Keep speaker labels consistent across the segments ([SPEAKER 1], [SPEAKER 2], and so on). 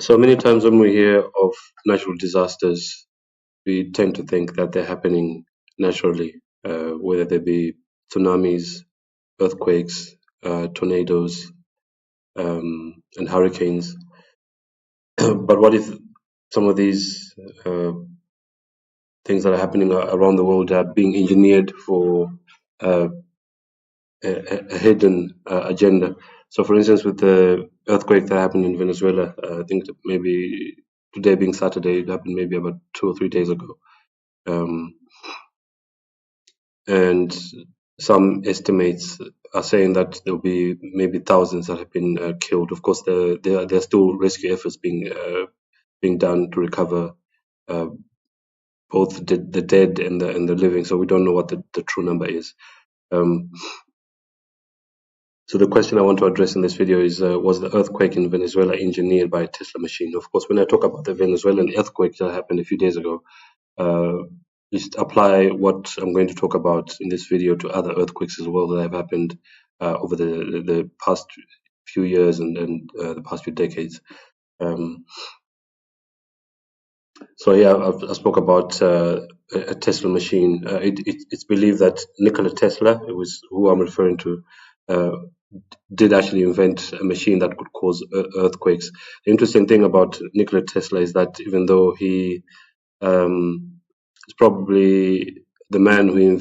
[SPEAKER 1] So many times when we hear of natural disasters, we tend to think that they're happening naturally, whether they be tsunamis, earthquakes, tornadoes, and hurricanes. But what if some of these uh, things that are happening around the world are being engineered for uh, a hidden agenda? So, for instance, with the earthquake that happened in Venezuela, I think that maybe today being Saturday, it happened maybe about 2 or 3 days ago. Um, and some estimates are saying that there'll be maybe thousands that have been killed. Of course, there are still rescue efforts being done to recover uh, both the dead and the living. So we don't know what the true number is. Um, so the question I want to address in this video is: was the earthquake in Venezuela engineered by a Tesla machine? Of course, when I talk about the Venezuelan earthquake that happened a few days ago, uh, just apply what I'm going to talk about in this video to other earthquakes as well that have happened over the past few years and the past few decades. Um, so yeah, I spoke about a Tesla machine. It's believed that Nikola Tesla, it was who I'm referring to, uh, did actually invent a machine that could cause earthquakes. The interesting thing about Nikola Tesla is that even though he is probably the man who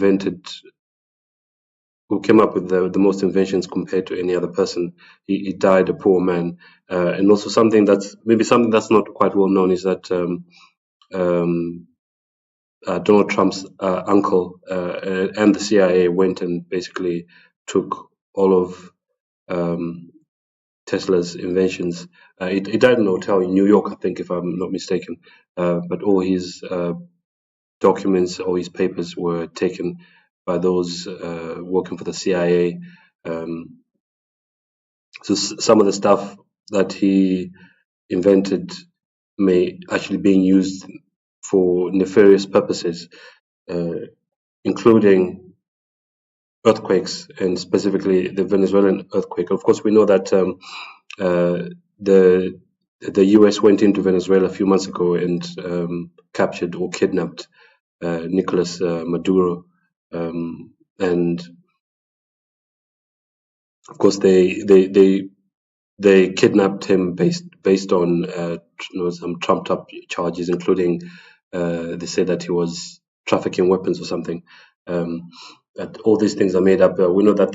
[SPEAKER 1] came up with the most inventions compared to any other person. He died a poor man. And also something that's not quite well known is that um, Donald Trump's uncle and the CIA went and basically took all of um, Tesla's inventions. He died in a hotel in New York, I think, if I'm not mistaken. But all his documents or his papers were taken by those working for the CIA. Um, so some of the stuff that he invented may actually being used for nefarious purposes, uh, including earthquakes and specifically the Venezuelan earthquake. Of course, we know that uh, the the U.S. went into Venezuela a few months ago and captured or kidnapped Nicolas Maduro, and of course they kidnapped him based on some trumped up charges, including they say that he was trafficking weapons or something. Um, that all these things are made up. We know that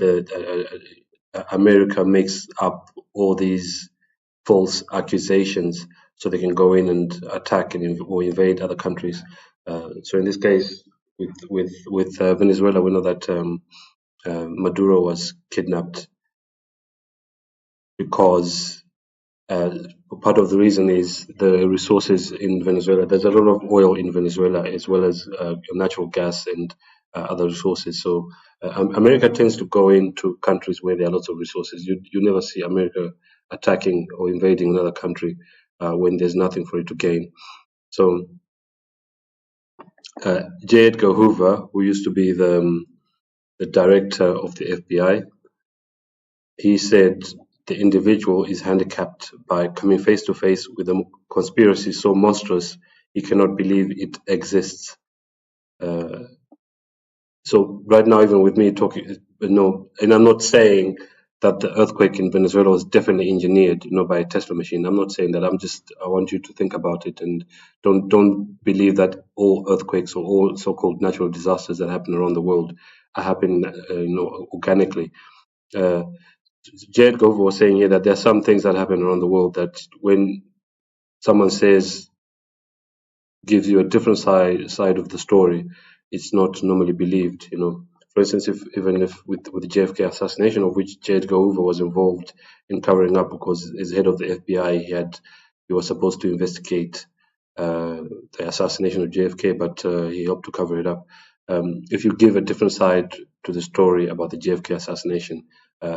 [SPEAKER 1] America makes up all these false accusations so they can go in and attack or invade other countries. So in this case, with Venezuela, we know that Maduro was kidnapped because part of the reason is the resources in Venezuela. There's a lot of oil in Venezuela as well as natural gas and other resources. So America tends to go into countries where there are lots of resources. You never see America attacking or invading another country when there's nothing for it to gain. So J. Edgar Hoover, who used to be the director of the FBI, he said the individual is handicapped by coming face to face with a conspiracy so monstrous he cannot believe it exists. Uh, so right now, even with me talking, and I'm not saying that the earthquake in Venezuela was definitely engineered, by a Tesla machine. I'm not saying that. I want you to think about it and don't believe that all earthquakes or all so-called natural disasters that happen around the world are happening, organically. Uh, Jed Gove was saying here that there are some things that happen around the world that when someone says gives you a different side of the story, it's not normally believed. For instance, if with the JFK assassination, of which J. Edgar Hoover was involved in covering up because as head of the FBI, he was supposed to investigate the assassination of JFK, but he helped to cover it up. If you give a different side to the story about the JFK assassination,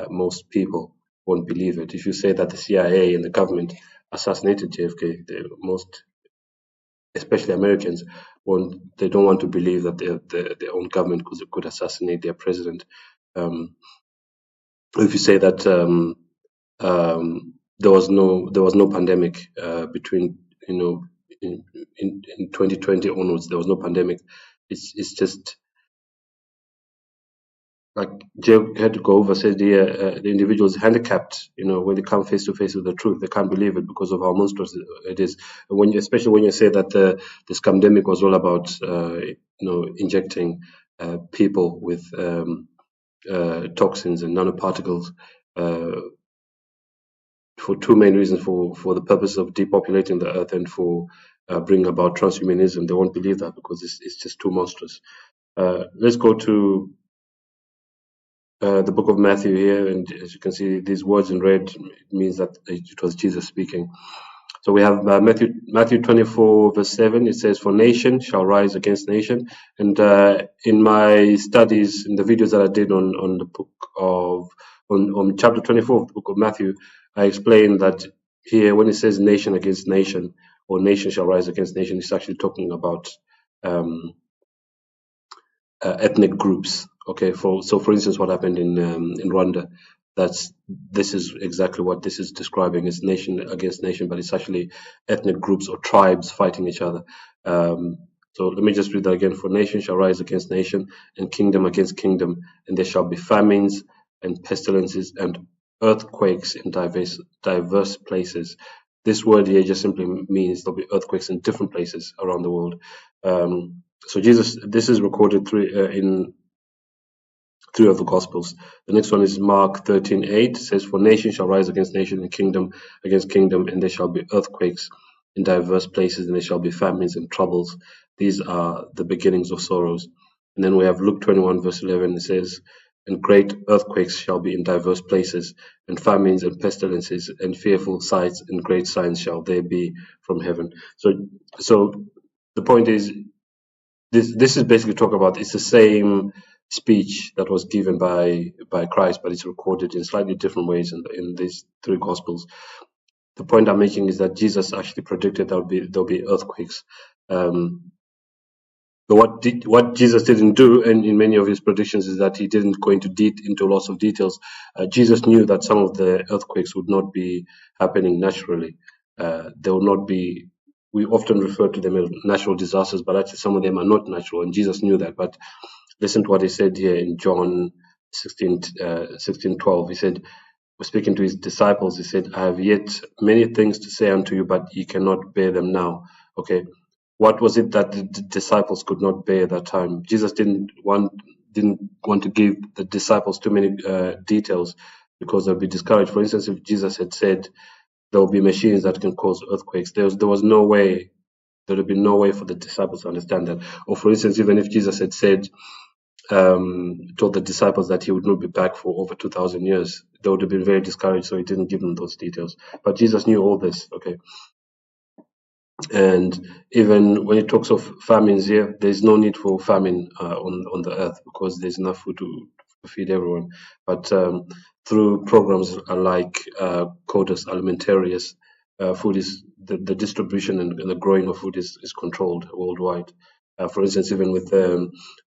[SPEAKER 1] most people won't believe it. If you say that the CIA and the government assassinated JFK, most, especially Americans, they don't want to believe that their own government could assassinate their president. If you say that there was no pandemic between, in 2020 onwards. There was no pandemic. It's just like Joe had to go over said the individual is handicapped. When they come face to face with the truth, they can't believe it because of how monstrous it is. Especially when you say that this pandemic was all about injecting people with toxins and nanoparticles uh, for two main reasons: for the purpose of depopulating the earth and for bringing about transhumanism. They won't believe that because it's just too monstrous. Let's go to the book of Matthew here, and as you can see, these words in red, it means that it was Jesus speaking. So we have Matthew 24 verse 7. It says, "For nation shall rise against nation." And in my studies, in the videos that I did on the book of on chapter 24 of the book of Matthew, I explained that here when it says nation against nation, or nation shall rise against nation, it's actually talking about um, ethnic groups. Okay, for instance, what happened in Rwanda, this is exactly what this is describing. It's nation against nation, but it's actually ethnic groups or tribes fighting each other. So let me just read that again. "For nation shall rise against nation, and kingdom against kingdom, and there shall be famines and pestilences and earthquakes in diverse places." This word here just simply means there'll be earthquakes in different places around the world. So this is recorded in three of the Gospels. The next one is Mark 13:8. It says, "For nation shall rise against nation, and kingdom against kingdom, and there shall be earthquakes in diverse places, and there shall be famines and troubles. These are the beginnings of sorrows." And then we have Luke 21 verse 11. It says, "And great earthquakes shall be in diverse places, and famines and pestilences, and fearful sights and great signs shall there be from heaven." So the point is, this is basically talking about, it's the same speech that was given by Christ, but it's recorded in slightly different ways in these three Gospels. The point I'm making is that Jesus actually predicted there'll be earthquakes. But what Jesus didn't do, and in many of his predictions, is that he didn't go into lots of details. Jesus knew that some of the earthquakes would not be happening naturally. They will not be. We often refer to them as natural disasters, but actually some of them are not natural, and Jesus knew that. But listen to what he said here in John 16:12. He said, speaking to his disciples, he said, "I have yet many things to say unto you, but ye cannot bear them now." Okay, what was it that the disciples could not bear at that time? Jesus didn't want to give the disciples too many details because they'll be discouraged. For instance, if Jesus had said there will be machines that can cause earthquakes, there was no way. There would be no way for the disciples to understand that. Or for instance, even if Jesus had said, told the disciples that he would not be back for over 2,000 years, they would have been very discouraged, so he didn't give them those details. But Jesus knew all this, okay? And even when it talks of famines here, there's no need for famine on the earth because there's enough food to feed everyone. But through programs like Codex Alimentarius, food is the distribution and the growing of food is controlled worldwide. For instance, even with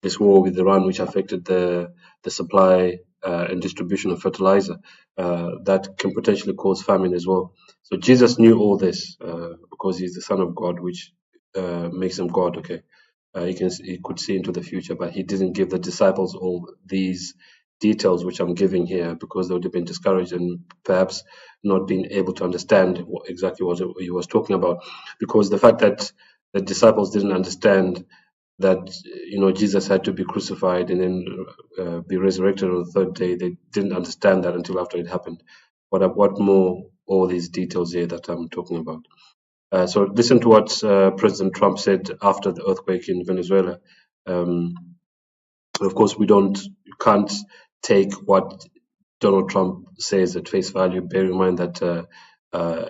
[SPEAKER 1] this war with Iran, which affected the supply and distribution of fertilizer, that can potentially cause famine as well. So Jesus knew all this because he's the Son of God, which makes him God. Okay, he could see into the future, but he didn't give the disciples all these details which I'm giving here because they would have been discouraged and perhaps not being able to understand exactly what he was talking about. Because the fact that the disciples didn't understand that Jesus had to be crucified and then be resurrected on the third day, they didn't understand that until after it happened. What more all these details here that I'm talking about? So listen to what President Trump said after the earthquake in Venezuela. Of course, you can't take what Donald Trump says at face value. Bear in mind that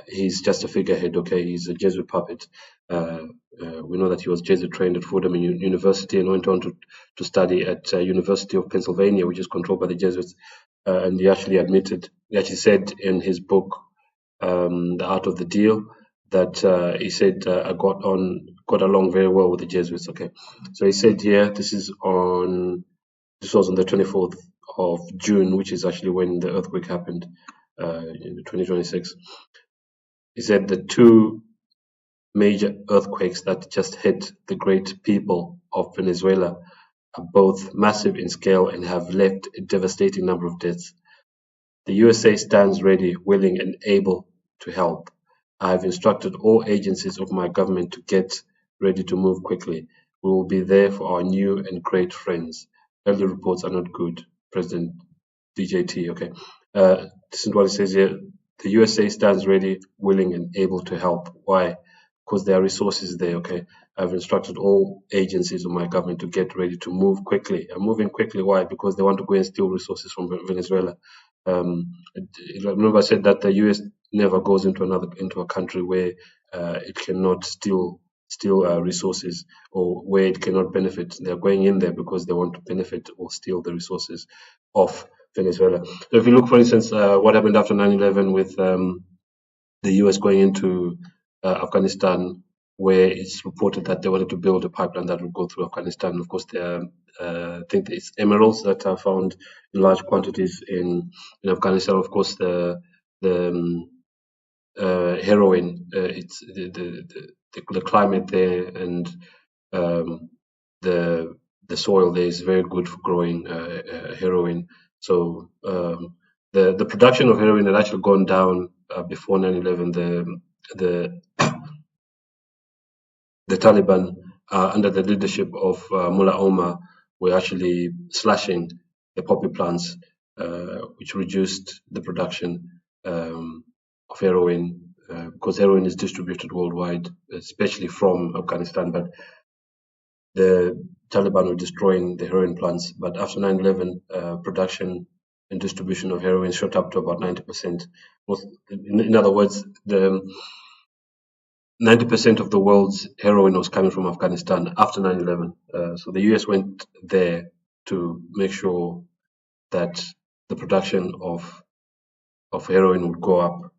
[SPEAKER 1] he's just a figurehead. Okay, he's a Jesuit puppet. We know that he was Jesuit trained at Fordham University and went on to study at University of Pennsylvania, which is controlled by the Jesuits. And he actually said in his book, The Art of the Deal, that he said, I got along very well with the Jesuits. Okay, so he said here, this was on the 24th of June, which is actually when the earthquake happened. in 2026. He said the two major earthquakes that just hit the great people of Venezuela are both massive in scale and have left a devastating number of deaths. The USA stands ready, willing, and able to help. I have instructed all agencies of my government to get ready to move quickly. We will be there for our new and great friends. Early reports are not good, President DJT. Okay. This is what it says here. The USA stands ready, willing, and able to help. Why? Because there are resources there. Okay. I've instructed all agencies of my government to get ready to move quickly. I'm moving quickly. Why? Because they want to go and steal resources from Venezuela. Remember, I said that the US never goes into a country where it cannot steal resources or where it cannot benefit. They're going in there because they want to benefit or steal the resources of Venezuela. So if you look, for instance, what happened after 9/11 with the US going into Afghanistan, where it's reported that they wanted to build a pipeline that would go through Afghanistan. Of course, I think it's emeralds that are found in large quantities in Afghanistan. Of course, the heroin, it's the climate there and the soil there is very good for growing heroin. So the production of heroin had actually gone down before 9/11. The the Taliban, under the leadership of Mullah Omar, were actually slashing the poppy plants, which reduced the production of heroin, because heroin is distributed worldwide, especially from Afghanistan. But the Taliban were destroying the heroin plants. But after 9/11, production and distribution of heroin shot up to about 90%. In other words, the 90% of the world's heroin was coming from Afghanistan after 9/11. So the US went there to make sure that the production of heroin would go up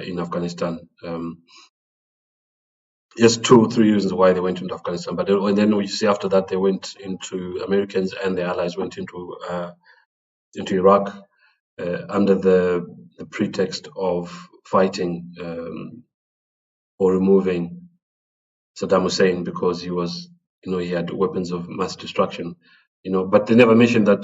[SPEAKER 1] in Afghanistan. Just 2 or 3 reasons why they went into Afghanistan. But then we see after that they went into, Americans and their allies went into Iraq under the pretext of fighting or removing Saddam Hussein because he had weapons of mass destruction. But they never mentioned that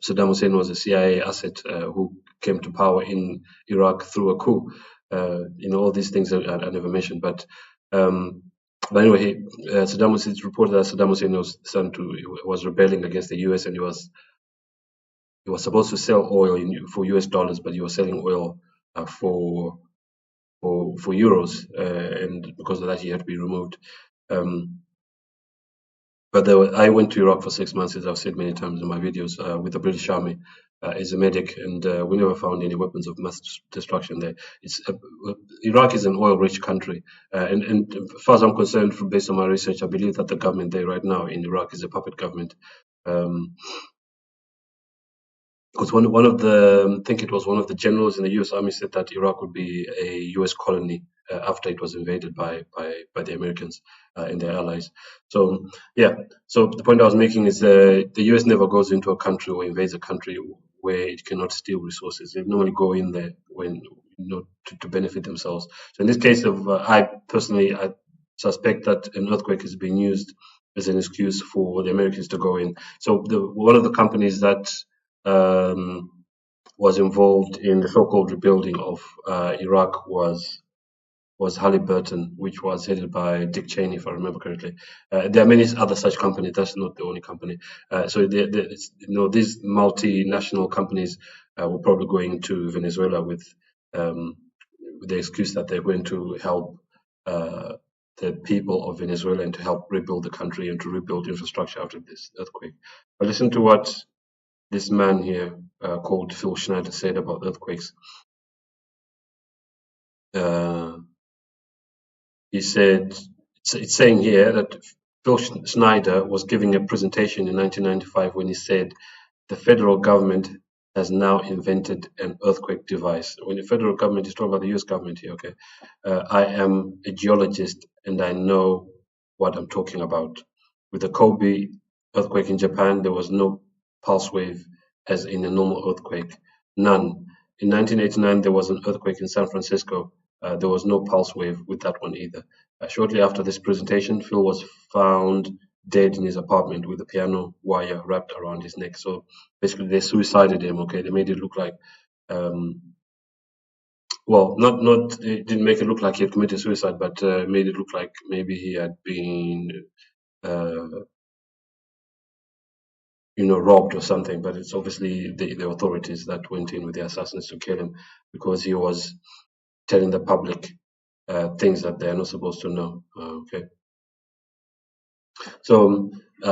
[SPEAKER 1] Saddam Hussein was a CIA asset who came to power in Iraq through a coup. All these things are never mentioned. But anyway, Saddam Hussein, it's reported that Saddam Hussein was rebelling against the US, and he was supposed to sell oil for US dollars, but he was selling oil for euros, and because of that he had to be removed. But I went to Iraq for 6 months, as I've said many times in my videos, with the British Army as a medic, and we never found any weapons of mass destruction there. Iraq is an oil-rich country, and as far as I'm concerned, based on my research, I believe that the government there right now in Iraq is a puppet government. Because I think it was one of the generals in the U.S. Army said that Iraq would be a U.S. colony after it was invaded by the Americans and their allies. So yeah. So the point I was making is the U.S. never goes into a country or invades a country where it cannot steal resources. They normally go in there when to benefit themselves. So in this case I suspect that an earthquake is being used as an excuse for the Americans to go in. So one of the companies that was involved in the so-called rebuilding of Iraq was Halliburton, which was headed by Dick Cheney, if I remember correctly. There are many other such companies. That's not the only company. So these multinational companies were probably going to Venezuela with the excuse that they're going to help the people of Venezuela and to help rebuild the country and to rebuild infrastructure after this earthquake. But listen to what this man here called Phil Schneider said about earthquakes. He said, it's saying here that Phil Schneider was giving a presentation in 1995 when he said, the federal government has now invented an earthquake device. When the federal government is talking about the US government here, okay, I am a geologist and I know what I'm talking about. With the Kobe earthquake in Japan, there was no pulse wave as in a normal earthquake. None. In 1989, there was an earthquake in San Francisco. There was no pulse wave with that one either. Shortly after this presentation, Phil was found dead in his apartment with a piano wire wrapped around his neck. So basically, they suicided him. Okay, they made it look like, well, not it didn't make it look like he had committed suicide, but made it look like maybe he had been, robbed or something. But it's obviously the authorities that went in with the assassins to kill him because he was telling the public things that they're not supposed to know. Okay. So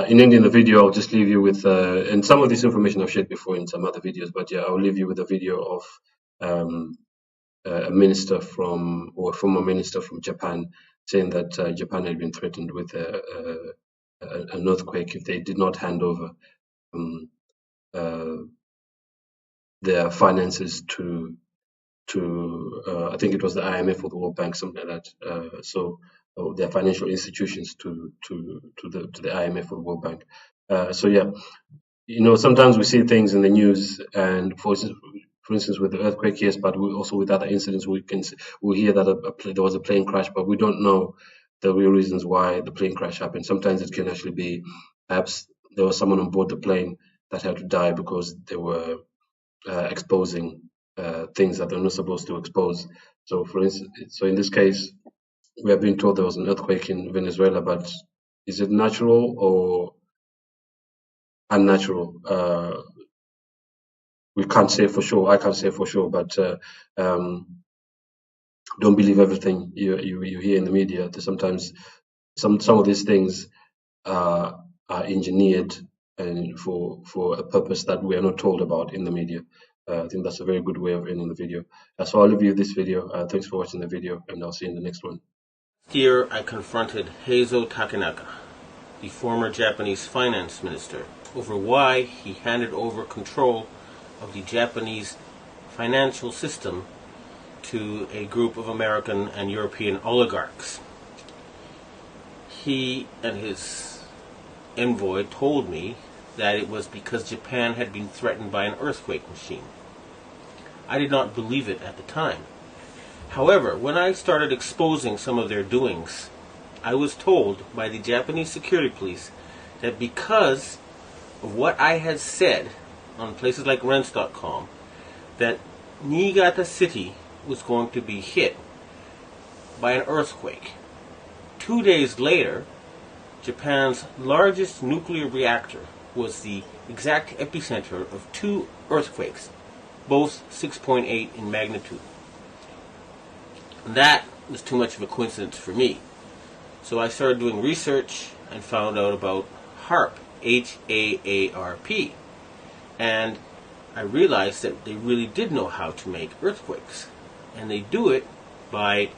[SPEAKER 1] in ending the video, I'll just leave you with, and some of this information I've shared before in some other videos, but yeah, I'll leave you with a video of a minister or a former minister from Japan saying that Japan had been threatened with an earthquake if they did not hand over their finances to I think it was the IMF or the World Bank, something like that. So their financial institutions to the IMF or the World Bank. So yeah, sometimes we see things in the news, and for instance, with the earthquake, yes, but also with other incidents, we hear that there was a plane crash, but we don't know the real reasons why the plane crash happened. Sometimes it can actually be perhaps there was someone on board the plane that had to die because they were exposing things that they're not supposed to expose. So, for instance, in this case, we have been told there was an earthquake in Venezuela, but is it natural or unnatural? We can't say for sure. I can't say for sure, but don't believe everything you hear in the media. Sometimes some of these things are engineered and for a purpose that we are not told about in the media. I think that's a very good way of ending the video. So I'll leave you this video. Thanks for watching the video, and I'll see you in the next one.
[SPEAKER 2] Here I confronted Heizo Takenaka, the former Japanese finance minister, over why he handed over control of the Japanese financial system to a group of American and European oligarchs. He and his envoy told me that it was because Japan had been threatened by an earthquake machine. I did not believe it at the time. However, when I started exposing some of their doings, I was told by the Japanese security police that because of what I had said on places like Rents.com, that Niigata City was going to be hit by an earthquake. 2 days later, Japan's largest nuclear reactor was the exact epicenter of 2 earthquakes, both 6.8 in magnitude. That was too much of a coincidence for me. So I started doing research and found out about HAARP, H-A-A-R-P. And I realized that they really did know how to make earthquakes. And they do it by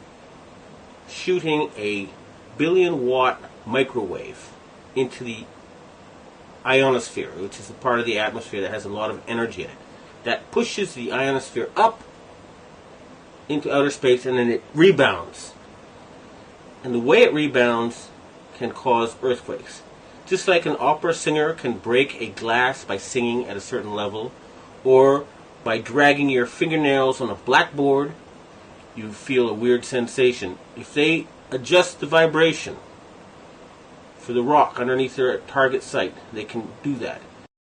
[SPEAKER 2] shooting a 1 billion watt microwave into the ionosphere, which is a part of the atmosphere that has a lot of energy in it. That pushes the ionosphere up into outer space, and then it rebounds. And the way it rebounds can cause earthquakes. Just like an opera singer can break a glass by singing at a certain level, or by dragging your fingernails on a blackboard, you feel a weird sensation. If they adjust the vibration for the rock underneath their target site, they can do that.